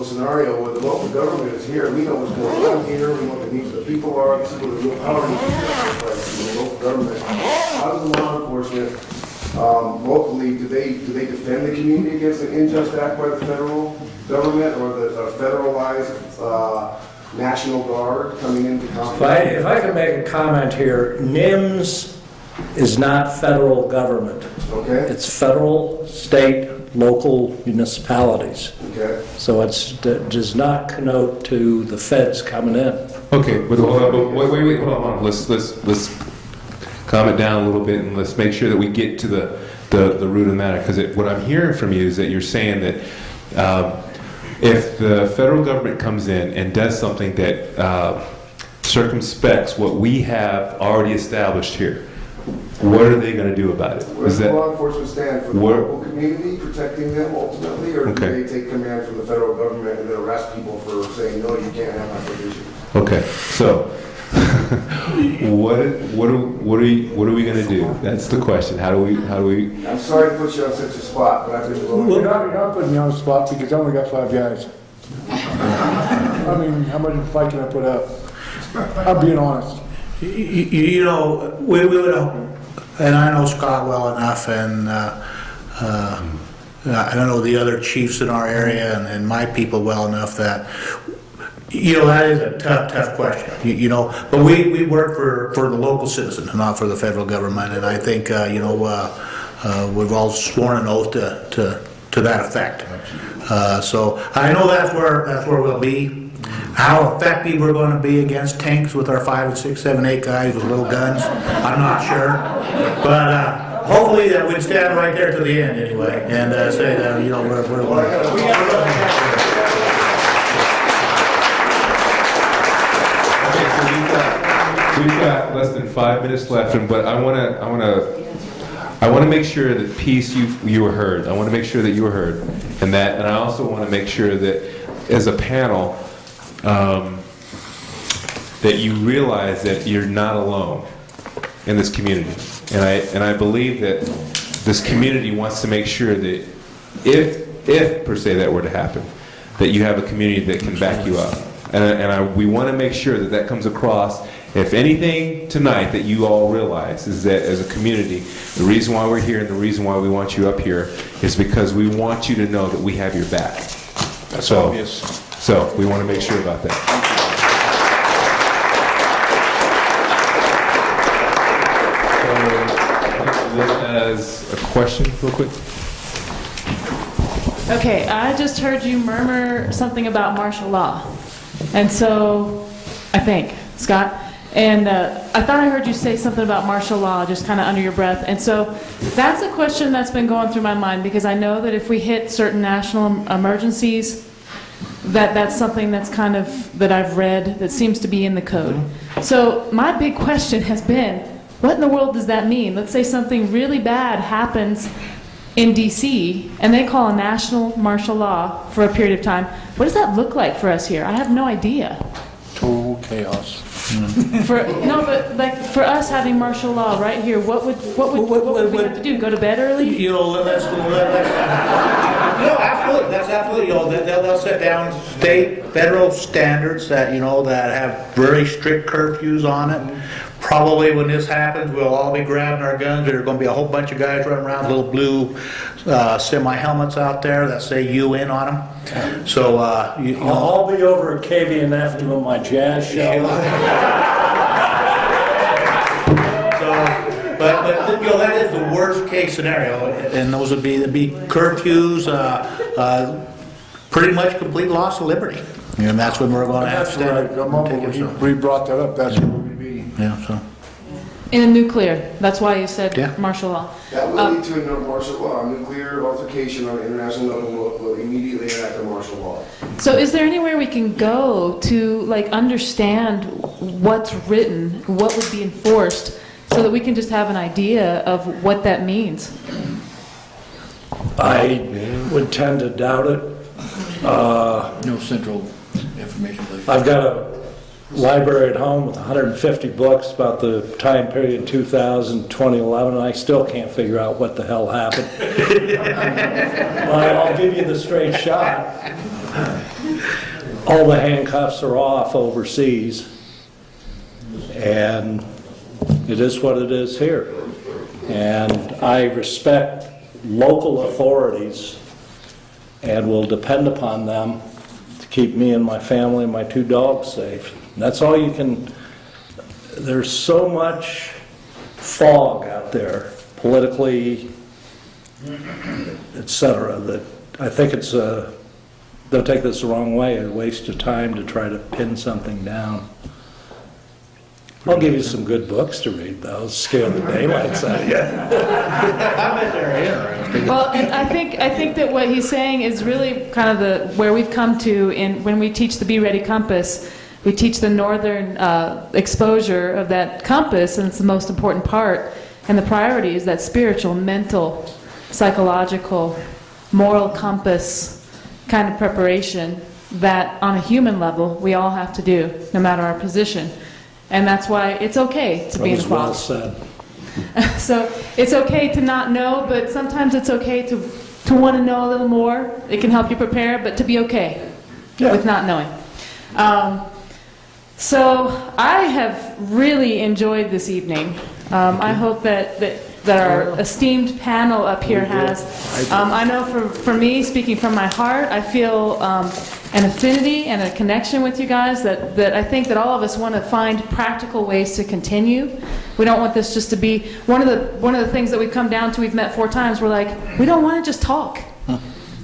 hypothetical scenario where the local government is here, we know what's going on here, we know what the needs of the people are, this is where the real power needs to be the local government. How does law enforcement locally, do they defend the community against an unjust act by the federal government or the federalized National Guard coming into conflict? If I could make a comment here, NIMS is not federal government. Okay. It's federal, state, local municipalities. Okay. So it does not connote to the feds coming in. Okay, but hold on, but wait, hold on. Let's calm it down a little bit and let's make sure that we get to the root of the matter. Because what I'm hearing from you is that you're saying that if the federal government comes in and does something that circumspects what we have already established here, what are they going to do about it? Where does law enforcement stand for the local community, protecting them ultimately, or do they take command from the federal government and then arrest people for saying, no, you can't have my provision? Okay, so what are we going to do? That's the question. How do we? I'm sorry to put you on such a spot, but I've been You're not putting me on the spot because I only got 5 guys. I mean, how much of a fight can I put up? I'm being honest. You know, we would, and I know Scott well enough, and I don't know the other chiefs in our area and my people well enough that, you know, that is a tough question, you know, but we work for the local citizens, not for the federal government, and I think, you know, we've all sworn an oath to that effect. So I know that's where we'll be. How effective we're going to be against tanks with our 5 and 6, 7, 8 guys with little guns, I'm not sure. But hopefully that we'd stand right there to the end anyway, and say that, you know, we're Okay, so we've got less than 5 minutes left, but I want to make sure that Peace, you were heard. I want to make sure that you were heard, and I also want to make sure that as a panel, that you realize that you're not alone in this community, and I believe that this community wants to make sure that if per se that were to happen, that you have a community that can back you up, and we want to make sure that that comes across. If anything tonight that you all realize is that as a community, the reason why we're here and the reason why we want you up here is because we want you to know that we have your back. That's obvious. So we want to make sure about that. As a question, real quick. Okay, I just heard you murmur something about martial law, and so I think Scott. And I thought I heard you say something about martial law just kind of under your breath. And so that's a question that's been going through my mind because I know that if we hit certain national emergencies, that's something that's kind of, that I've read, that seems to be in the code. So my big question has been, what in the world does that mean? Let's say something really bad happens in DC and they call a national martial law for a period of time. What does that look like for us here? I have no idea. Total chaos. No, but like for us having martial law right here, what would we have to do? Go to bed early? You know, let's no, absolutely. That's absolutely. You know, they'll set down state, federal standards that, you know, that have very strict curfews on it. Probably when this happens, we'll all be grabbing our guns. There are going to be a whole bunch of guys running around with little blue semi-helmets out there that say UN on them. So, you know, I'll be over at KVNF doing my jazz show. But you know, that is the worst case scenario, and those would be curfews, pretty much complete loss of liberty. And that's when we're going to have to stand. We brought that up. That's where we'd be. Yeah, so. In a nuclear. That's why you said Yeah. martial law. That will lead to a martial law. Nuclear altercation on the international level will immediately enact a martial law. So is there anywhere we can go to like understand what's written, what would be enforced, so that we can just have an idea of what that means? I would tend to doubt it. No central information. I've got a library at home with 150 books about the time period 2000, 2011, and I still can't figure out what the hell happened. But I'll give you the straight shot. all the handcuffs are off overseas, and it is what it is here. And I respect local authorities and will depend upon them to keep me and my family and my 2 dogs safe. And that's all you can. There's so much fog out there, politically, etc., that I think it's don't take this the wrong way, a waste of time to try to pin something down. I'll give you some good books to read, though. Scare the daylights out of you. Well, and I think that what he's saying is really kind of where we've come to when we teach the Be Ready Compass. We teach the northern exposure of that compass, and it's the most important part. And the priority is that spiritual, mental, psychological, moral compass kind of preparation that on a human level we all have to do, no matter our position. And that's why it's okay to be That was well involved. said. So it's okay to not know, but sometimes it's okay to want to know a little more. It can help you prepare, but to be okay with not knowing. So I have really enjoyed this evening. I hope that our esteemed panel up here has. I know for me, speaking from my heart, I feel an affinity and a connection with you guys that I think that all of us want to find practical ways to continue. We don't want this just to be one of the things that we've come down to. We've met 4 times. We're like, we don't want to just talk.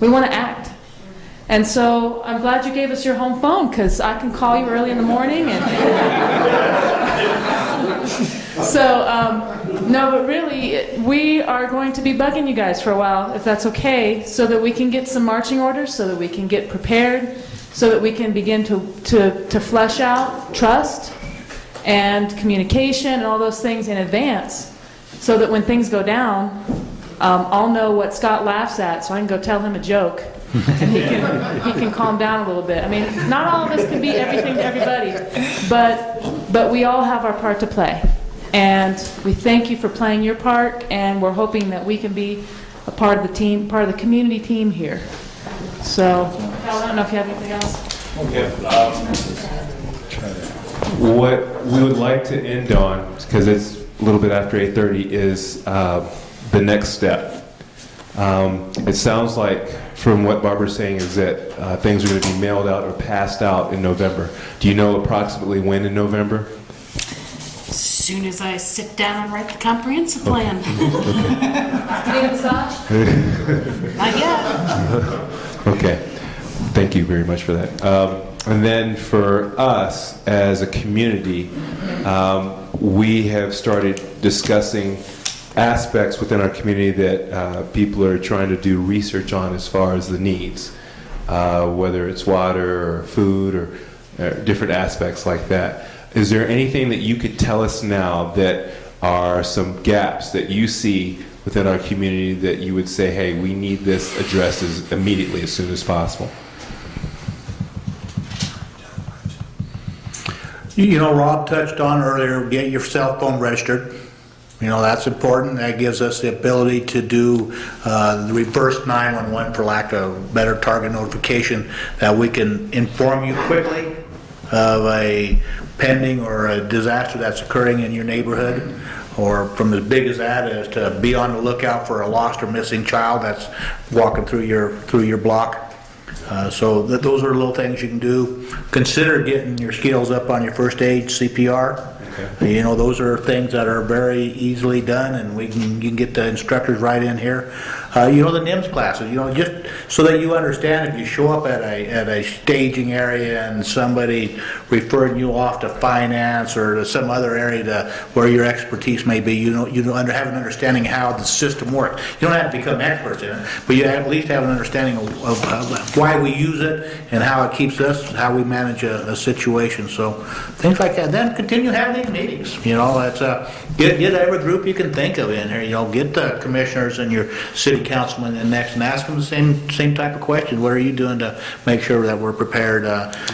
We want to act. And so I'm glad you gave us your home phone, because I can call you early in the morning. And no, but really, we are going to be bugging you guys for a while, if that's okay, so that we can get some marching orders, so that we can get prepared, so that we can begin to flesh out trust and communication and all those things in advance, so that when things go down, I'll know what Scott laughs at, so I can go tell him a joke. And he can calm down a little bit. I mean, not all of us can be everything to everybody, but we all have our part to play. And we thank you for playing your part, and we're hoping that we can be a part of the team, part of the community team here. So, I don't know if you have anything else. What we would like to end on, because it's a little bit after 8:30, is the next step. It sounds like, from what Barbara's saying, is that things are going to be mailed out or passed out in November. Do you know approximately when in November? As soon as I sit down and write the comprehensive plan. Need a massage? Not yet. Okay. Thank you very much for that. And then for us as a community, we have started discussing aspects within our community that people are trying to do research on as far as the needs, whether it's water or food or different aspects like that. Is there anything that you could tell us now that are some gaps that you see within our community that you would say, hey, we need this addressed immediately, as soon as possible? You know, Rob touched on earlier, get your cell phone registered. You know, that's important. That gives us the ability to do the reverse 911, for lack of better target notification, that we can inform you quickly of a pending or a disaster that's occurring in your neighborhood, or from as big as that as to be on the lookout for a lost or missing child that's walking through your block. So those are little things you can do. Consider getting your skills up on your first aid, CPR. Okay. You know, those are things that are very easily done, and you can get the instructors right in here. You know, the NIMS classes, you know, just so that you understand, if you show up at a staging area and somebody referring you off to finance or to some other area where your expertise may be, you have an understanding how the system works. You don't have to become experts in it, but you at least have an understanding of why we use it and how it keeps us, how we manage a situation. So things like that. Then continue having these meetings. You know, that's get every group you can think of in here. You know, get the commissioners and your city councilman in next and ask them the same type of question. What are you doing to make sure that we're prepared?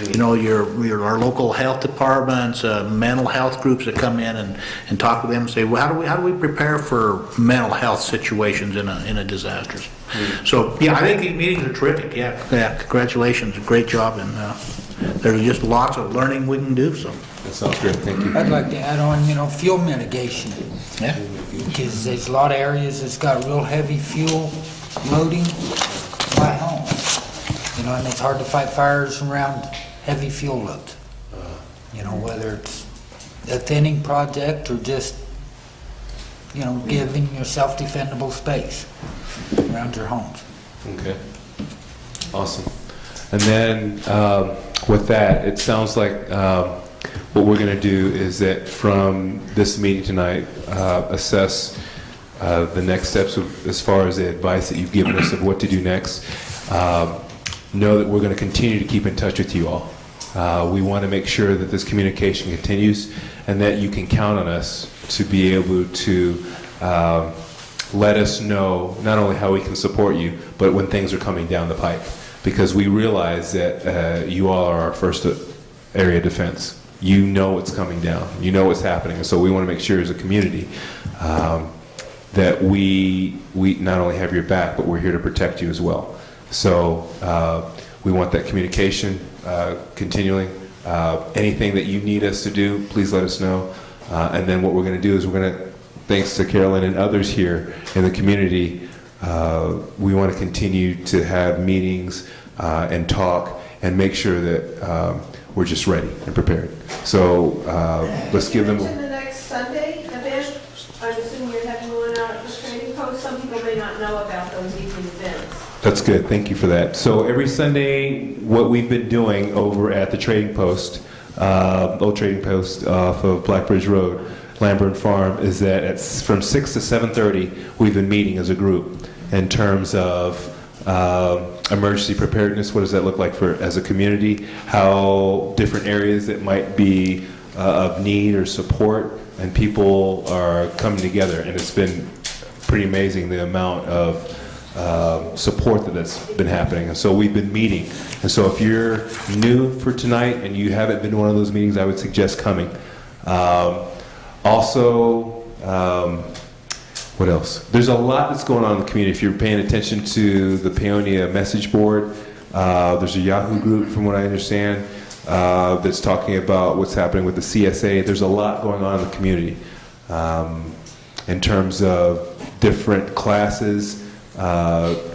You know, our local health departments, mental health groups that come in and talk to them and say, well, how do we prepare for mental health situations in a disaster? So, yeah, I think these meetings are terrific, yeah, congratulations, great job, and there's just lots of learning we can do, so. That sounds great, thank you. I'd like to add on, fuel mitigation. Yeah. Because there's a lot of areas that's got real heavy fuel loading by home. And it's hard to fight fires around heavy fuel loads. Whether it's a thinning project or just, giving yourself defendable space around your homes. Okay, awesome. And then with that, it sounds like what we're going to do is that from this meeting tonight, assess the next steps as far as the advice that you've given us of what to do next. Know that we're going to continue to keep in touch with you all. We want to make sure that this communication continues and that you can count on us to be able to let us know not only how we can support you, but when things are coming down the pipe. Because we realize that you all are our first area of defense. You know what's coming down. You know what's happening. And so we want to make sure as a community that we not only have your back, but we're here to protect you as well. So we want that communication continuing. Anything that you need us to do, please let us know. And then what we're going to do is we're going to, thanks to Carolyn and others here in the community, we want to continue to have meetings and talk and make sure that we're just ready and prepared. So let's give them. You mentioned the next Sunday event. I'm assuming you're having one out at the trading post. Some people may not know about those evening events. That's good. Thank you for that. So every Sunday, what we've been doing over at the Trading Post, old Trading Post off of Blackbridge Road, Lamburn Farm, is that from 6 to 7:30, we've been meeting as a group in terms of emergency preparedness. What does that look like as a community? How different areas that might be of need or support, and people are coming together, and it's been pretty amazing the amount of support that's been happening. And so we've been meeting. And so if you're new for tonight and you haven't been to one of those meetings, I would suggest coming. Also, what else? There's a lot that's going on in the community. If you're paying attention to the Peonia message board, there's a Yahoo group, from what I understand, that's talking about what's happening with the CSA. There's a lot going on in the community in terms of different classes,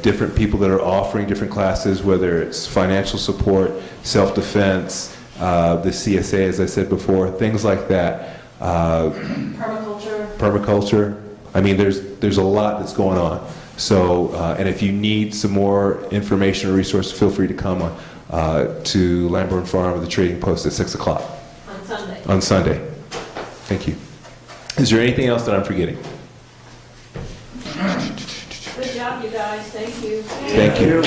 different people that are offering different classes, whether it's financial support, self-defense, the CSA, as I said before, things like that. Permaculture. I mean, there's a lot that's going on. So, and if you need some more information or resources, feel free to come to Lamburn Farm or the Trading Post at 6 o'clock. On Sunday. On Sunday. Thank you. Is there anything else that I'm forgetting? Good job, you guys. Thank you. Thank you.